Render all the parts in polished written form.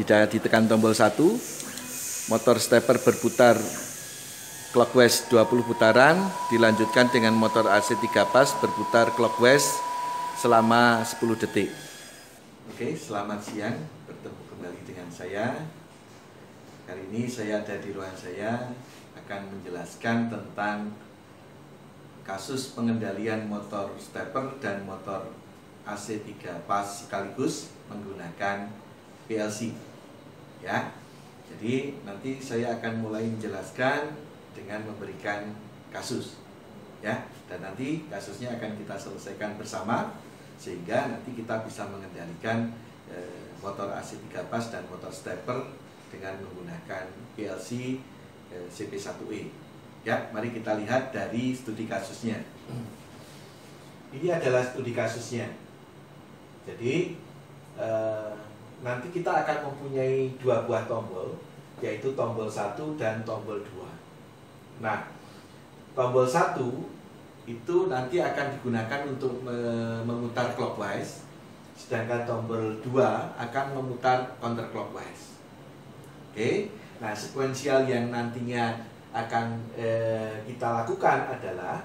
sudah ditekan tombol 1, motor stepper berputar clockwise 20 putaran, dilanjutkan dengan motor AC 3 pas berputar clockwise selama 10 detik. Oke, selamat siang, bertemu kembali dengan saya. Kali ini saya ada di ruangan saya akan menjelaskan tentang kasus pengendalian motor stepper dan motor AC 3 pas sekaligus menggunakan PLC. Ya. Jadi nanti saya akan mulai menjelaskan dengan memberikan kasus. Ya, dan nanti kasusnya akan kita selesaikan bersama sehingga nanti kita bisa mengendalikan motor AC 3 pas dan motor stepper dengan menggunakan PLC CP1E. Ya, mari kita lihat dari studi kasusnya. Ini adalah studi kasusnya. Jadi nanti kita akan mempunyai dua buah tombol, yaitu tombol 1 dan tombol 2. Nah, tombol 1 itu nanti akan digunakan untuk memutar clockwise, sedangkan tombol 2 akan memutar counterclockwise. Oke, nah sekuensial yang nantinya akan kita lakukan adalah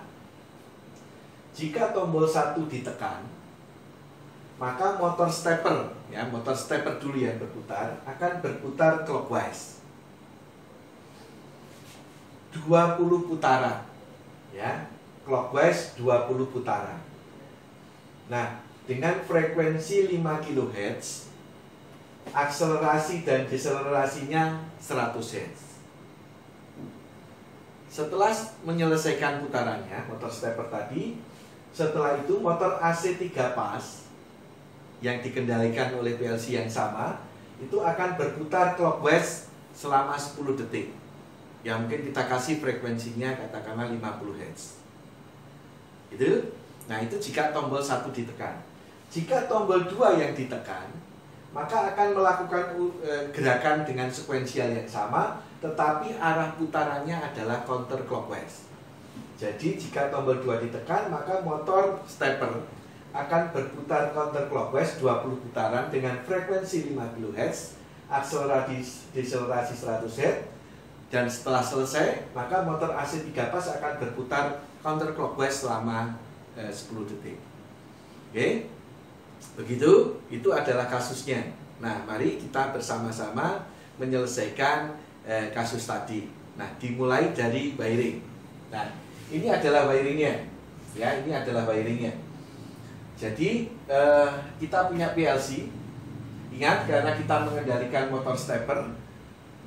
jika tombol 1 ditekan, maka motor stepper, ya motor stepper dulu yang berputar, akan berputar clockwise 20 putaran, ya clockwise 20 putaran. Nah, dengan frekuensi 5 kHz, akselerasi dan deselerasinya 100 Hz. Setelah menyelesaikan putarannya, motor stepper tadi, setelah itu motor AC 3 pas yang dikendalikan oleh PLC yang sama, itu akan berputar clockwise selama 10 detik. Ya mungkin kita kasih frekuensinya katakanlah 50 Hz. Itu. Nah, itu jika tombol 1 ditekan. Jika tombol 2 yang ditekan, maka akan melakukan gerakan dengan sekuensial yang sama, tetapi arah putarannya adalah counterclockwise. Jadi jika tombol 2 ditekan, maka motor stepper akan berputar counterclockwise 20 putaran dengan frekuensi 5 kHz, akselerasi deselerasi 100 Hz, dan setelah selesai, maka motor AC 3 pas akan berputar counterclockwise selama 10 detik. Oke, begitu, itu adalah kasusnya. Nah, mari kita bersama-sama menyelesaikan kasus tadi. Nah, dimulai dari wiring. Nah, ini adalah wiringnya. Ya, ini adalah wiringnya. Jadi kita punya PLC. Ingat, karena kita mengendalikan motor stepper,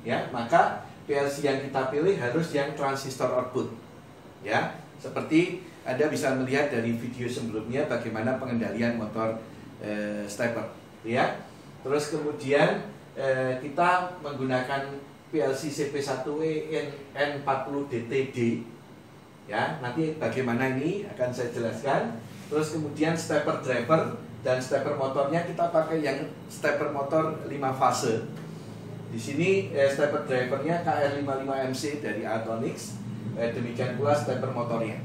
ya, maka PLC yang kita pilih harus yang transistor output. Ya, seperti Anda bisa melihat dari video sebelumnya bagaimana pengendalian motor stepper, ya. Terus kemudian kita menggunakan PLC CP1E N40DTD. Ya, nanti bagaimana ini akan saya jelaskan. Terus kemudian stepper driver dan stepper motornya kita pakai yang stepper motor 5 fase. Di sini stepper drivernya KR55MC dari Altonix. Demikian pula stepper motornya.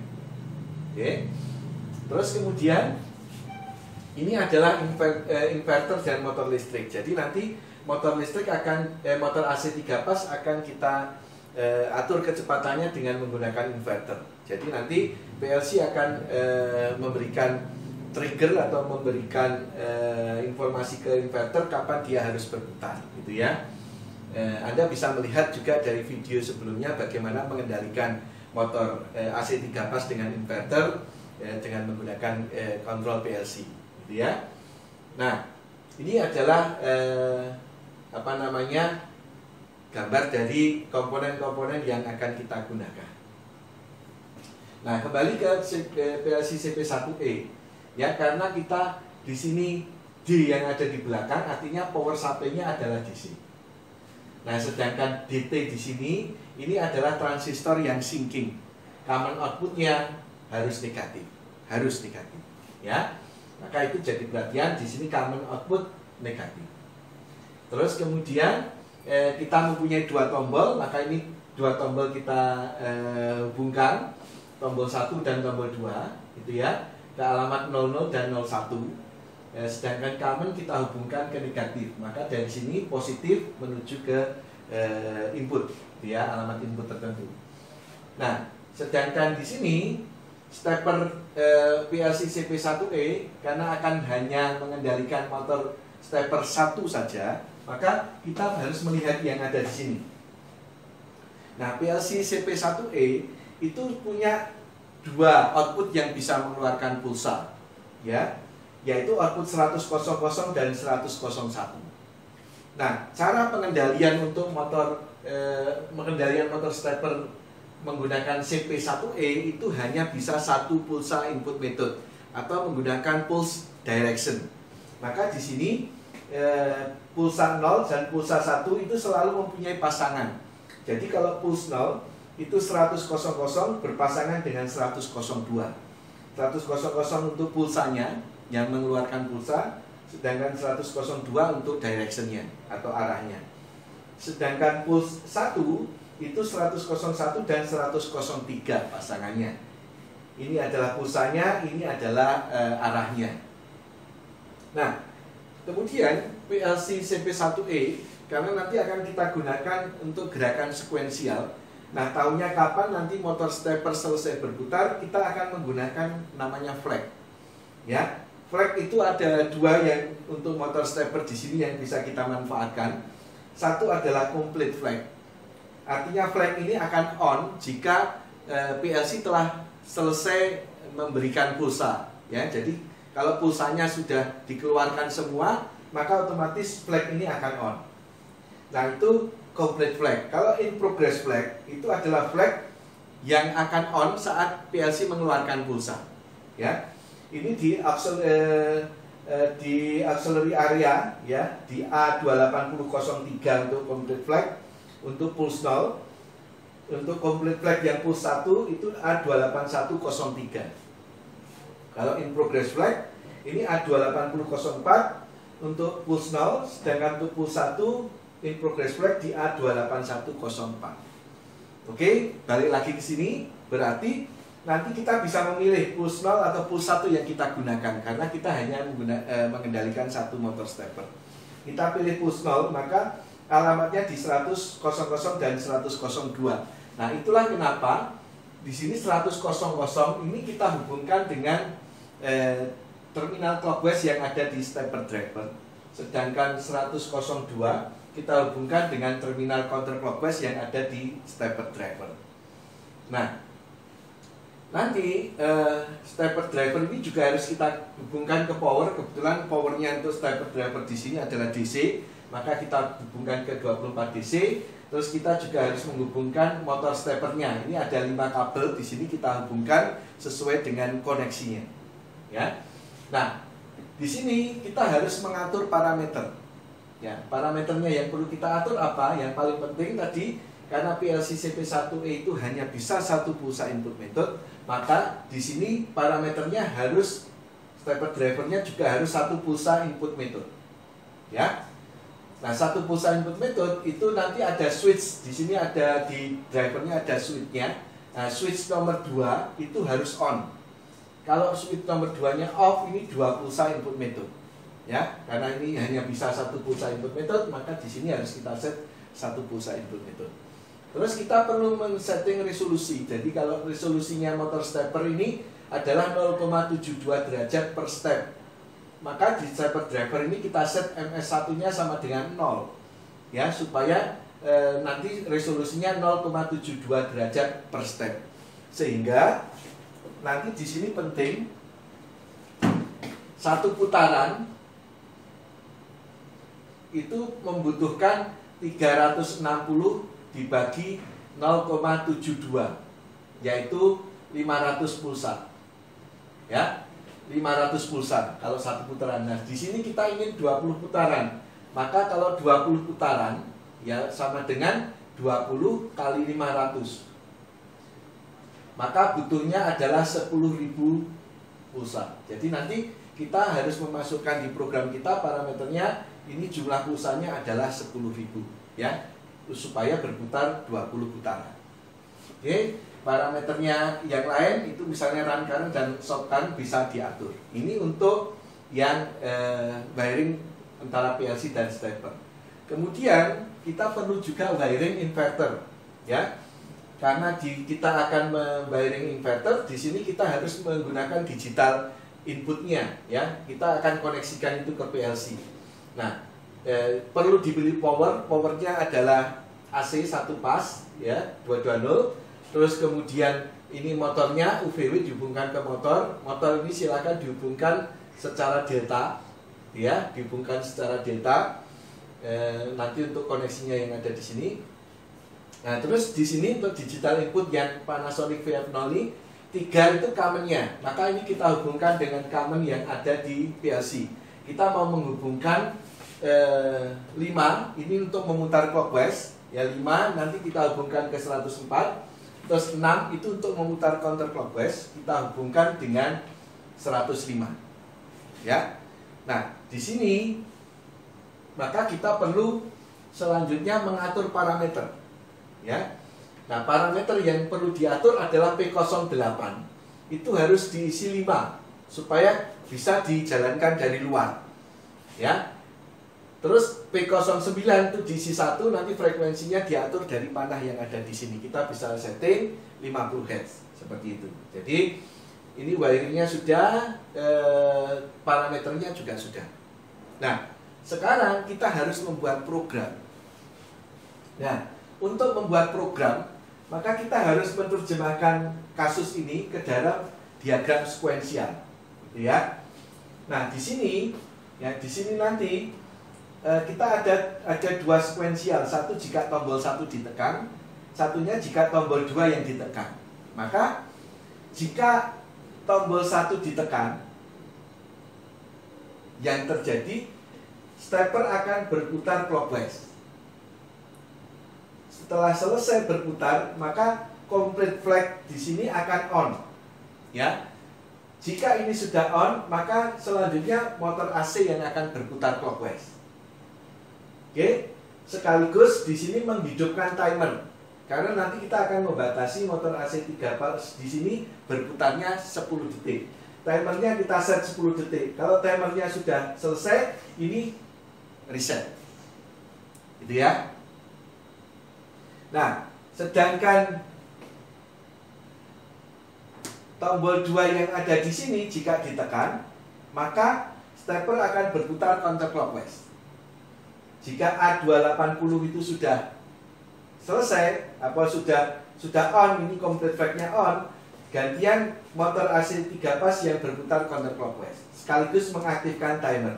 Oke. Terus kemudian ini adalah inverter dan motor listrik. Jadi nanti motor listrik akan motor AC 3 pas akan kita atur kecepatannya dengan menggunakan inverter. Jadi nanti PLC akan memberikan trigger atau memberikan informasi ke inverter kapan dia harus berputar, gitu ya. Anda bisa melihat juga dari video sebelumnya bagaimana mengendalikan motor AC 3 pas dengan inverter dengan menggunakan kontrol PLC, gitu ya. Nah, ini adalah gambar dari komponen-komponen yang akan kita gunakan. Nah, kembali ke PLC CP1E, ya, karena kita di sini D yang ada di belakang, artinya power supply-nya adalah DC. Nah, sedangkan DT di sini ini adalah transistor yang sinking. Common output-nya harus negatif, ya. Maka itu jadi perhatian di sini common output negatif. Terus kemudian kita mempunyai dua tombol, maka ini dua tombol kita hubungkan, tombol 1 dan tombol 2, gitu ya, ke alamat 00 dan 01. sedangkan common kita hubungkan ke negatif. Maka dari sini positif menuju ke input, ya, alamat input tertentu. Nah, sedangkan di sini stepper PLC CP1E karena akan hanya mengendalikan motor stepper satu saja, maka kita harus melihat yang ada di sini. Nah, PLC CP1E itu punya dua output yang bisa mengeluarkan pulsa, ya, yaitu output 100 dan 10001. Nah, cara pengendalian untuk pengendalian motor stepper menggunakan CP1E itu hanya bisa satu pulsa input method atau menggunakan pulse direction. Maka di sini pulsa 0 dan pulsa 1 itu selalu mempunyai pasangan. Jadi kalau pulse 0 itu 100 berpasangan dengan 100 100 untuk pulsanya yang mengeluarkan pulsa, sedangkan 100 untuk directionnya atau arahnya. Sedangkan pulse 1 itu 100 dan 100 pasangannya. Ini adalah pulsanya, ini adalah arahnya. Nah, kemudian PLC CP1E karena nanti akan kita gunakan untuk gerakan sekuensial. Nah, tahunya kapan nanti motor stepper selesai berputar, kita akan menggunakan namanya flag. Ya, flag itu ada dua yang untuk motor stepper di sini yang bisa kita manfaatkan. Satu adalah complete flag. Artinya flag ini akan on jika PLC telah selesai memberikan pulsa, ya. Jadi kalau pulsanya sudah dikeluarkan semua, maka otomatis flag ini akan on. Nah, itu complete flag. Kalau in progress flag itu adalah flag yang akan on saat PLC mengeluarkan pulsa, ya. Ini di auxiliary area, ya, di A28003 untuk complete flag. Untuk pulse 0, untuk complete flag yang pulse 1 itu A28103. Kalau in progress flag ini A28004 untuk pulse 0, sedangkan untuk pulse 1 in progress flag di A28104. Oke, balik lagi ke sini, berarti nanti kita bisa memilih pulse 0 atau pulse 1 yang kita gunakan karena kita hanya mengendalikan satu motor stepper. Kita pilih pulse 0, maka alamatnya di 100 dan 100. Nah, itulah kenapa di sini 100 ini kita hubungkan dengan terminal clockwise yang ada di stepper driver. Sedangkan 100 kita hubungkan dengan terminal counterclockwise yang ada di stepper driver. Nah, nanti stepper driver ini juga harus kita hubungkan ke power. Kebetulan powernya untuk stepper driver di sini adalah DC. Maka kita hubungkan ke 24 DC. Terus kita juga harus menghubungkan motor steppernya. Ini ada 5 kabel di sini kita hubungkan sesuai dengan koneksinya. Ya. Nah, di sini kita harus mengatur parameter. Ya, parameternya yang perlu kita atur apa? Yang paling penting tadi karena PLC CP1E itu hanya bisa satu pulsa input method, maka di sini parameternya harus stepper drivernya juga harus satu pulsa input method. Ya. Nah, satu pulsa input method itu nanti ada switch. Di sini ada di drivernya ada switchnya. Nah, switch nomor 2 itu harus on. Kalau switch nomor 2-nya off, ini 2 pulsa input method. Ya, karena ini hanya bisa satu pulsa input method, maka di sini harus kita set satu pulsa input method. Terus kita perlu men-setting resolusi. Jadi kalau resolusinya motor stepper ini adalah 0,72 derajat per step. Maka di stepper driver ini kita set MS1-nya sama dengan 0, ya, supaya nanti resolusinya 0,72 derajat per step. Sehingga nanti di sini penting satu putaran itu membutuhkan 360 dibagi 0,72, yaitu 500 pulsa. Ya. 500 pulsa kalau satu putaran. Nah, di sini kita ingin 20 putaran. Maka kalau 20 putaran ya sama dengan 20 kali 500. Maka butuhnya adalah 10.000 pulsa. Jadi nanti kita harus memasukkan di program kita parameternya ini jumlah pulsanya adalah 10.000, ya, supaya berputar 20 putaran. Oke. Parameternya yang lain itu misalnya run current dan stop current bisa diatur. Ini untuk yang wiring antara PLC dan stepper. Kemudian kita perlu juga wiring inverter, ya. Karena kita akan wiring inverter, di sini kita harus menggunakan digital inputnya, ya. Kita akan koneksikan itu ke PLC. Nah, perlu dibeli powernya adalah AC 1 pas, ya, 220. Terus kemudian ini motornya UVW dihubungkan ke motor ini silakan dihubungkan secara delta, ya, dihubungkan secara delta. Nanti untuk koneksinya yang ada di sini. Nah, terus di sini untuk digital input yang Panasonic VF0 ini 3 itu common-nya. Maka ini kita hubungkan dengan common yang ada di PLC. Kita mau menghubungkan 5 ini untuk memutar clockwise, ya, 5 nanti kita hubungkan ke 104. Terus 6 itu untuk memutar counterclockwise, kita hubungkan dengan 105. Ya. Nah, di sini maka kita perlu selanjutnya mengatur parameter. Ya. Nah, parameter yang perlu diatur adalah P08. Itu harus diisi 5 supaya bisa dijalankan dari luar. Ya. Terus P09 itu diisi 1, nanti frekuensinya diatur dari panah yang ada di sini. Kita bisa setting 50 Hz seperti itu. Jadi ini wiringnya sudah, parameternya juga sudah. Nah, sekarang kita harus membuat program. Nah, untuk membuat program, maka kita harus menerjemahkan kasus ini ke dalam diagram sekuensial, ya. Nah, di sini, ya, di sini nanti kita ada 2 sekuensial, satu jika tombol 1 ditekan, satunya jika tombol 2 yang ditekan. Maka jika tombol 1 ditekan, yang terjadi stepper akan berputar clockwise. Setelah selesai berputar, maka complete flag di sini akan on. Ya. Jika ini sudah on, maka selanjutnya motor AC yang akan berputar clockwise. Oke, sekaligus di sini menghidupkan timer. Karena nanti kita akan membatasi motor AC 3 pas di sini berputarnya 10 detik. Timernya kita set 10 detik. Kalau timernya sudah selesai, ini reset. Gitu ya. Nah, sedangkan tombol 2 yang ada di sini jika ditekan, maka stepper akan berputar counterclockwise. Jika A280 itu sudah selesai, sudah on, ini complete flag-nya on, gantian motor AC 3 pas yang berputar counterclockwise, sekaligus mengaktifkan timer.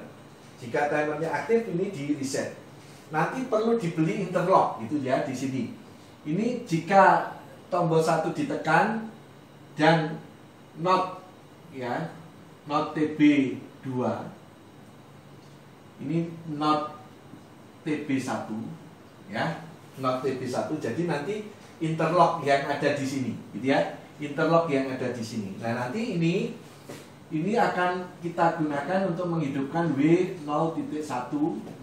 Jika timernya aktif, ini di reset. Nanti perlu dibeli interlock, gitu ya, di sini. Ini jika tombol 1 ditekan dan not, ya, not TB2, ini not TB1, ya, not TB1. Jadi nanti interlock yang ada di sini, gitu ya, interlock yang ada di sini. Nah, nanti ini akan kita gunakan untuk menghidupkan W0.1,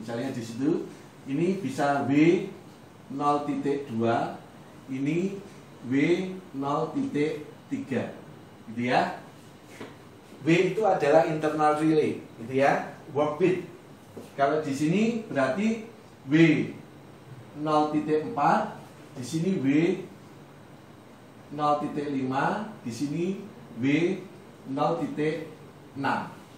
misalnya di situ. Ini bisa W0.2, ini W0.3, gitu ya. W itu adalah internal relay, gitu ya, work bit. Kalau di sini berarti W0.4, di sini W0.5, di sini W0.6,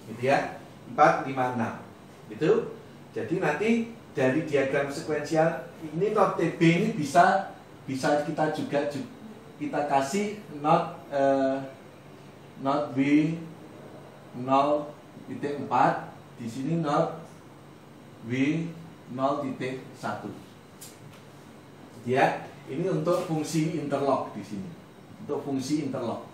gitu ya, 4, 5, 6, gitu. Jadi nanti dari diagram sekuensial ini not TB ini bisa kita juga kita kasih not W0.4, di sini not W0.1. Ya, ini untuk fungsi interlock di sini. Untuk fungsi interlock.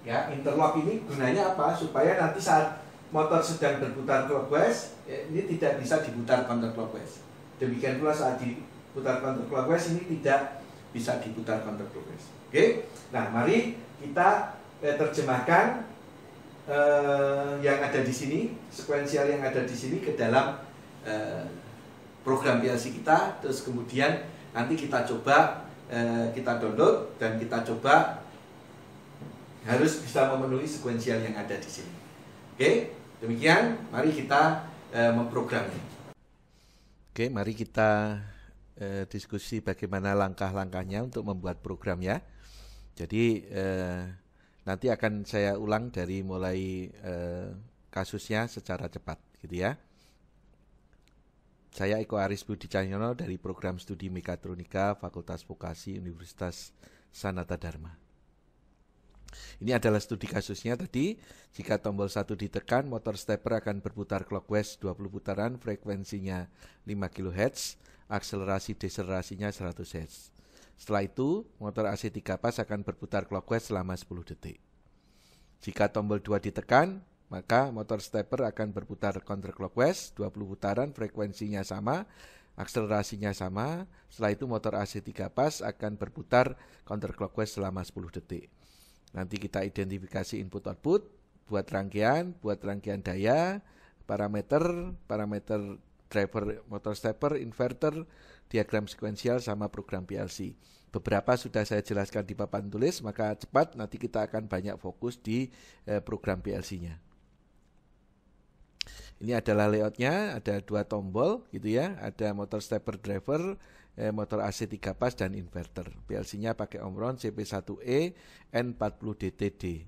Ya, interlock ini gunanya apa? Supaya nanti saat motor sedang berputar clockwise, ini tidak bisa diputar counterclockwise. Demikian pula saat diputar counterclockwise, ini tidak bisa diputar counterclockwise. Oke. Nah, mari kita terjemahkan yang ada di sini, sekuensial yang ada di sini ke dalam program PLC kita. Terus kemudian nanti kita coba kita download dan kita coba harus bisa memenuhi sekuensial yang ada di sini. Oke, demikian. Mari kita memprogramnya. Oke, mari kita diskusi bagaimana langkah-langkahnya untuk membuat program ya. Jadi nanti akan saya ulang dari mulai kasusnya secara cepat, gitu ya. Saya Eko Aris Budi Cahyono dari Program Studi Mekatronika Fakultas Vokasi Universitas Sanata Dharma. Ini adalah studi kasusnya tadi. Jika tombol 1 ditekan, motor stepper akan berputar clockwise 20 putaran, frekuensinya 5 kHz, akselerasi deselerasinya 100 Hz. Setelah itu, motor AC 3 pas akan berputar clockwise selama 10 detik. Jika tombol 2 ditekan, maka motor stepper akan berputar counterclockwise 20 putaran, frekuensinya sama, akselerasinya sama. Setelah itu motor AC 3 pas akan berputar counterclockwise selama 10 detik. Nanti kita identifikasi input output, buat rangkaian daya, parameter driver motor stepper, inverter, diagram sekuensial sama program PLC. Beberapa sudah saya jelaskan di papan tulis, maka cepat nanti kita akan banyak fokus di program PLC-nya. Ini adalah layoutnya, ada 2 tombol gitu ya, ada motor stepper driver, motor AC 3 pas dan inverter. PLC-nya pakai Omron CP1E N40DTD.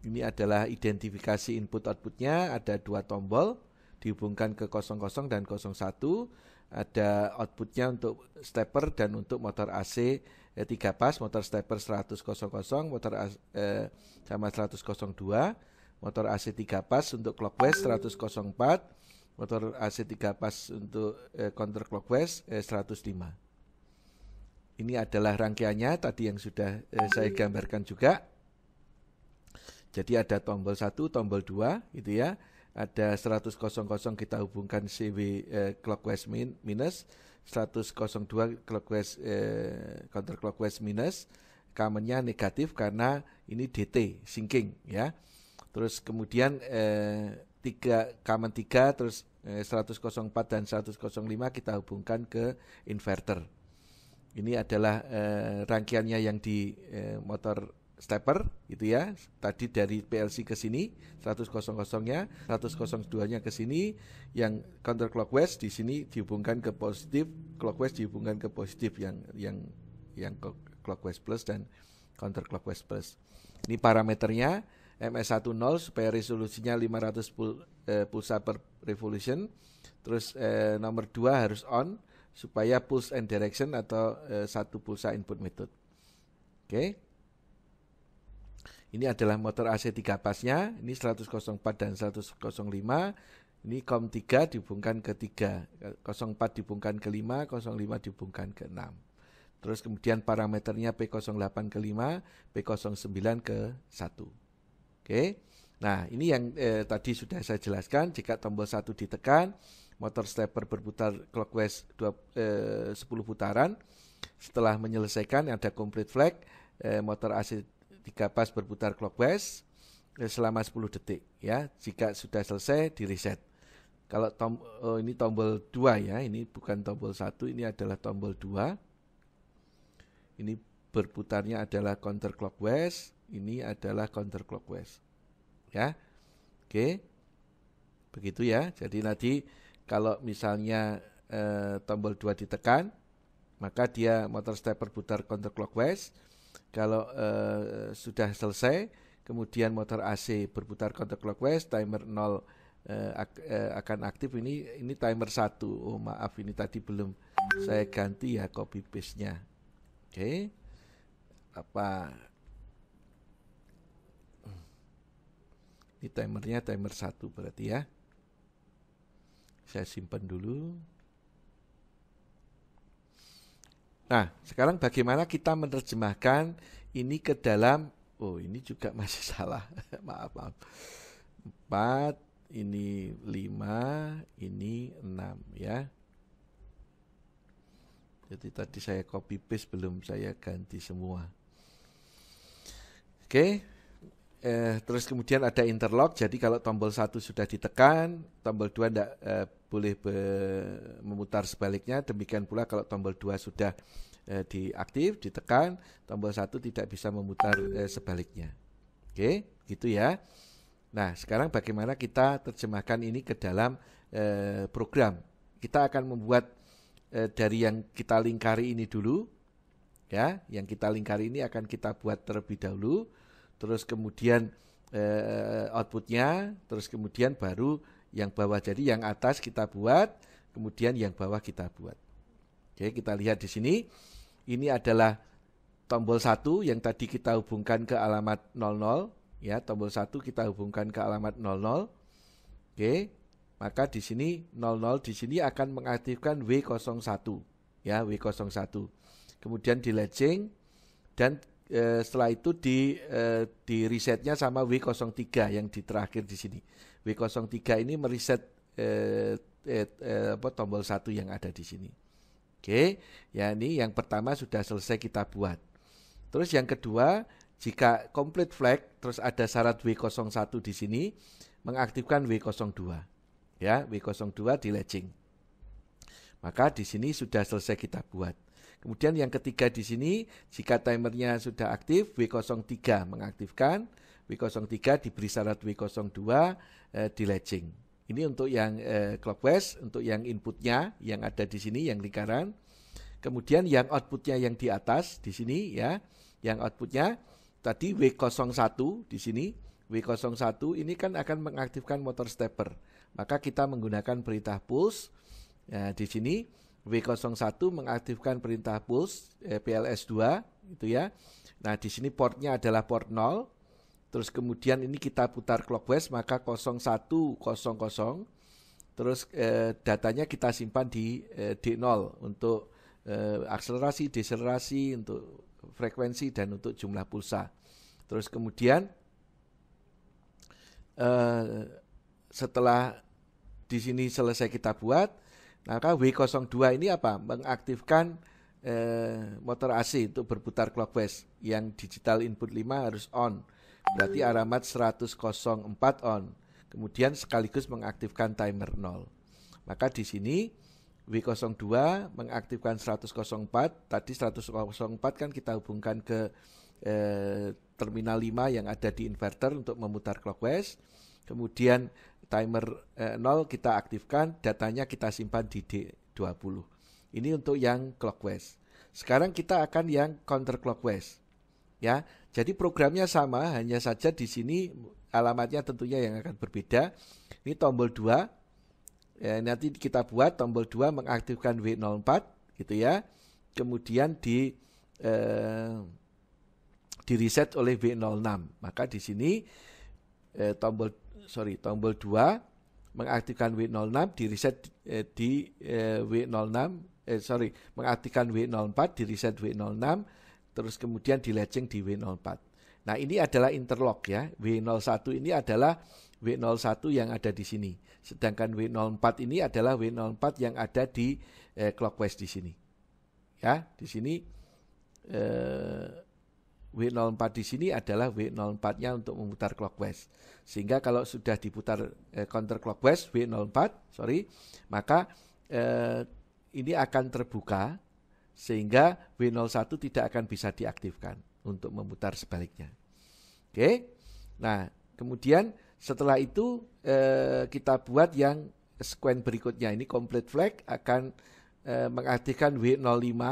Ini adalah identifikasi input outputnya, ada 2 tombol dihubungkan ke 00 dan 01. Ada outputnya untuk stepper dan untuk motor AC 3 pas, motor stepper 100 motor sama 102. Motor AC 3 pas untuk clockwise 104, motor AC 3 pas untuk counterclockwise 105. Ini adalah rangkaiannya tadi yang sudah saya gambarkan juga. Jadi ada tombol 1, tombol 2 gitu ya. Ada 100 kita hubungkan CW clockwise minus, 102 clockwise counterclockwise minus. Kamennya negatif karena ini DT syncing ya. Terus kemudian common 3 terus 104 dan 105 kita hubungkan ke inverter. Ini adalah rangkaiannya yang di motor stepper gitu ya. Tadi dari PLC ke sini 100-nya, 102-nya ke sini, yang counterclockwise di sini dihubungkan ke positif, clockwise dihubungkan ke positif yang clockwise plus dan counterclockwise plus. Ini parameternya MS10 supaya resolusinya 500 pulsa per revolution. Terus nomor 2 harus on supaya pulse and direction atau 1 pulsa input method. Oke. Ini adalah motor AC 3 pasnya. Ini 104 dan 105. Ini COM 3 dihubungkan ke 3, 04 dihubungkan ke 5, 05 dihubungkan ke 6. Terus kemudian parameternya P08 ke 5, P09 ke 1. Oke, nah ini yang tadi sudah saya jelaskan. Jika tombol 1 ditekan, motor stepper berputar clockwise 10 putaran. Setelah menyelesaikan ada complete flag, motor AC 3 pas berputar clockwise selama 10 detik ya. Jika sudah selesai di reset. Kalau ini tombol 2 ya, ini bukan tombol 1, ini adalah tombol 2. Ini berputarnya adalah counterclockwise. Ini adalah counterclockwise ya. Oke, begitu ya. Jadi nanti kalau misalnya tombol 2 ditekan, maka dia motor stepper putar counterclockwise. Kalau sudah selesai, kemudian motor AC berputar counterclockwise, timer 0 akan aktif. Ini timer 1. Oh maaf, ini tadi belum saya ganti ya copy paste-nya. Oke. Ini timernya timer 1 berarti ya. Saya simpan dulu. Nah, sekarang bagaimana kita menerjemahkan ini ke dalam, ini juga masih salah. maaf. 4, ini 5, ini 6 ya. Jadi tadi saya copy paste, belum saya ganti semua. Oke. Terus kemudian ada interlock. Jadi kalau tombol 1 sudah ditekan, tombol 2 tidak boleh memutar sebaliknya. Demikian pula kalau tombol 2 sudah diaktif, ditekan, tombol 1 tidak bisa memutar sebaliknya. Oke, gitu ya. Nah, sekarang bagaimana kita terjemahkan ini ke dalam program? Kita akan membuat dari yang kita lingkari ini dulu, ya. Yang kita lingkari ini akan kita buat terlebih dahulu, terus kemudian outputnya, terus kemudian baru yang bawah. Jadi yang atas kita buat, kemudian yang bawah kita buat. Oke, kita lihat di sini. Ini adalah tombol 1 yang tadi kita hubungkan ke alamat 00. Ya, tombol 1 kita hubungkan ke alamat 00. Oke, maka di sini 00 di sini akan mengaktifkan W01. Ya, W01. Kemudian di latching dan setelah itu di resetnya sama W03 yang di terakhir di sini. W03 ini mereset tombol 1 yang ada di sini. Oke, ya ini yang pertama sudah selesai kita buat. Terus yang kedua, jika complete flag terus ada syarat W01 di sini, mengaktifkan W02. Ya, W02 di latching. Maka di sini sudah selesai kita buat. Kemudian yang ketiga di sini, jika timernya sudah aktif, W03 mengaktifkan, W03 diberi syarat W02 di latching. Ini untuk yang clockwise, untuk yang inputnya yang ada di sini, yang lingkaran. Kemudian yang outputnya yang di atas di sini ya, yang outputnya tadi W01 di sini, W01 ini kan akan mengaktifkan motor stepper. Maka kita menggunakan perintah pulse. Ya, di sini W01 mengaktifkan perintah pulse PLS2 itu ya. Nah, di sini portnya adalah port 0. Terus kemudian ini kita putar clockwise maka 0100. Terus datanya kita simpan di D0 untuk akselerasi, deselerasi, untuk frekuensi dan untuk jumlah pulsa. Terus kemudian setelah di sini selesai kita buat, maka W02 ini apa? Mengaktifkan motor AC untuk berputar clockwise. Yang digital input 5 harus on. Berarti alamat 100.04 on. Kemudian sekaligus mengaktifkan timer 0. Maka di sini W02 mengaktifkan 100.04. Tadi 100.04 kan kita hubungkan ke terminal 5 yang ada di inverter untuk memutar clockwise. Kemudian timer 0 kita aktifkan, datanya kita simpan di D20. Ini untuk yang clockwise. Sekarang kita akan yang counterclockwise. Ya, jadi programnya sama, hanya saja di sini alamatnya tentunya yang akan berbeda. Ini tombol 2. Nanti kita buat tombol 2 mengaktifkan W04 gitu ya. Kemudian di reset oleh W06. Maka di sini tombol 2 mengaktifkan W06 di reset di W06 mengaktifkan W04 di reset W06, terus kemudian di latching di W04. Nah, ini adalah interlock ya. W01 ini adalah W01 yang ada di sini. Sedangkan W04 ini adalah W04 yang ada di clockwise di sini. Ya, di sini W04 di sini adalah W04-nya untuk memutar clockwise. Sehingga kalau sudah diputar counterclockwise W04, maka ini akan terbuka sehingga W01 tidak akan bisa diaktifkan untuk memutar sebaliknya. Oke. Nah, kemudian setelah itu kita buat yang sequence berikutnya. Ini complete flag akan mengaktifkan W05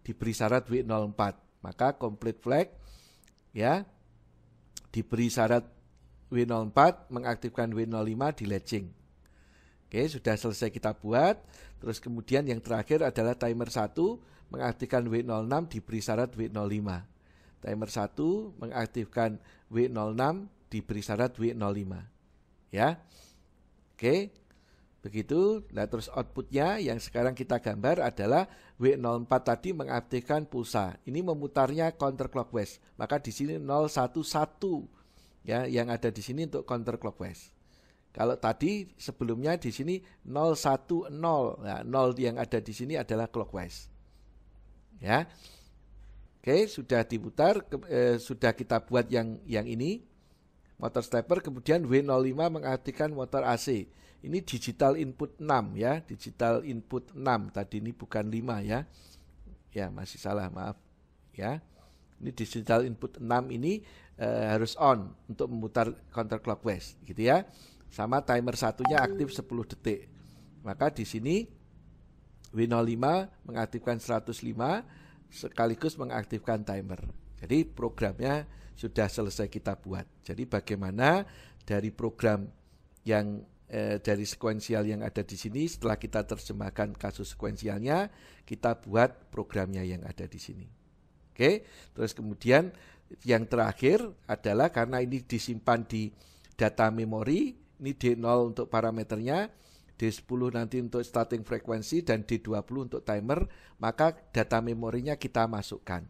diberi syarat W04. Maka complete flag ya diberi syarat W04 mengaktifkan W05 di latching. Oke, sudah selesai kita buat. Terus kemudian yang terakhir adalah timer 1 mengaktifkan W06 diberi syarat W05. Timer 1 mengaktifkan W06 diberi syarat W05. Ya. Oke. Begitu. Nah, terus outputnya yang sekarang kita gambar adalah W04 tadi mengaktifkan pulsa. Ini memutarnya counterclockwise. Maka di sini 011 ya, yang ada di sini untuk counterclockwise. Kalau tadi sebelumnya di sini 010. Nah, 0 yang ada di sini adalah clockwise. Ya. Oke, sudah diputar, sudah kita buat yang ini. Motor stepper, kemudian W05 mengaktifkan motor AC. Ini digital input 6 ya, digital input 6. Tadi ini bukan 5 ya. Ya, masih salah, maaf. Ya. Ini digital input 6 ini harus on untuk memutar counterclockwise gitu ya. Sama timer satunya aktif 10 detik. Maka di sini W05 mengaktifkan 105 sekaligus mengaktifkan timer. Jadi programnya sudah selesai kita buat. Jadi bagaimana dari program yang dari sekuensial yang ada di sini, setelah kita terjemahkan kasus sekuensialnya, kita buat programnya yang ada di sini. Oke, terus kemudian yang terakhir adalah karena ini disimpan di data memori, ini D0 untuk parameternya, D10 nanti untuk starting frekuensi dan D20 untuk timer, maka data memorinya kita masukkan.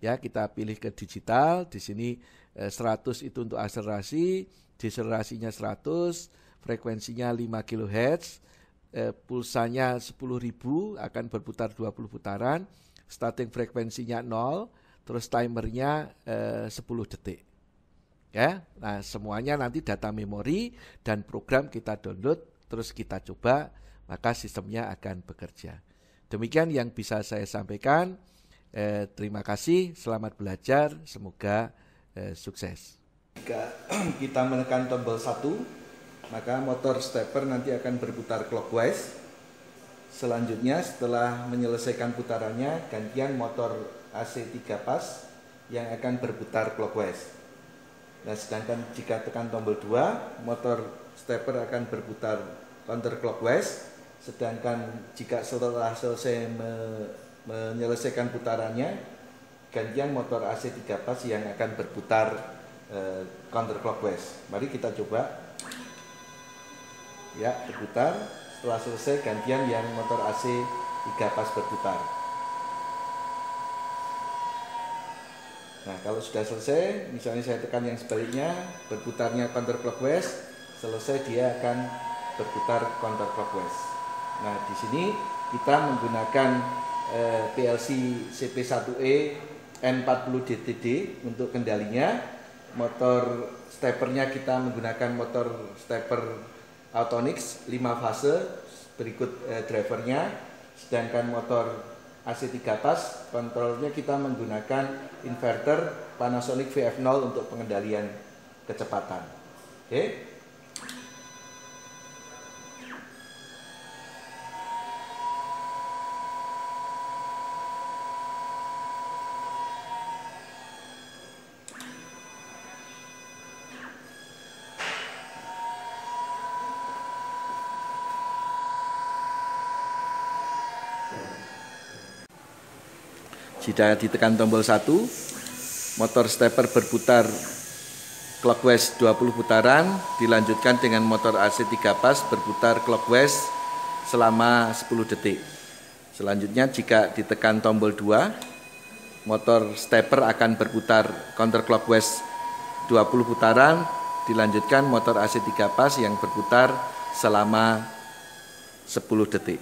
Ya, kita pilih ke digital, di sini 100 itu untuk akselerasi, deselerasinya 100, frekuensinya 5 kHz, pulsanya 10.000 akan berputar 20 putaran, starting frekuensinya 0, terus timernya 10 detik. Ya, nah semuanya nanti data memori dan program kita download, terus kita coba, maka sistemnya akan bekerja. Demikian yang bisa saya sampaikan. Terima kasih, selamat belajar, semoga sukses. Jika kita menekan tombol 1, maka motor stepper nanti akan berputar clockwise. Selanjutnya setelah menyelesaikan putarannya, gantian motor AC 3 pas yang akan berputar clockwise. Nah, sedangkan jika tekan tombol 2, motor stepper akan berputar counterclockwise. Sedangkan jika setelah selesai menyelesaikan putarannya, gantian motor AC 3 pas yang akan berputar counterclockwise. Mari kita coba. Ya, berputar. Setelah selesai gantian yang motor AC 3 pas berputar. Nah, kalau sudah selesai, misalnya saya tekan yang sebaliknya, berputarnya counterclockwise, selesai dia akan berputar counterclockwise. Nah, di sini kita menggunakan PLC CP1E N40DTD untuk kendalinya. Motor steppernya kita menggunakan motor stepper Autonix 5 fase, berikut drivernya. Sedangkan motor AC 3 pas, kontrolnya kita menggunakan inverter Panasonic VF0 untuk pengendalian kecepatan. Oke. Jika ditekan tombol 1, motor stepper berputar clockwise 20 putaran, dilanjutkan dengan motor AC 3 pas berputar clockwise selama 10 detik. Selanjutnya jika ditekan tombol 2, motor stepper akan berputar counterclockwise 20 putaran, dilanjutkan motor AC 3 pas yang berputar selama 10 detik.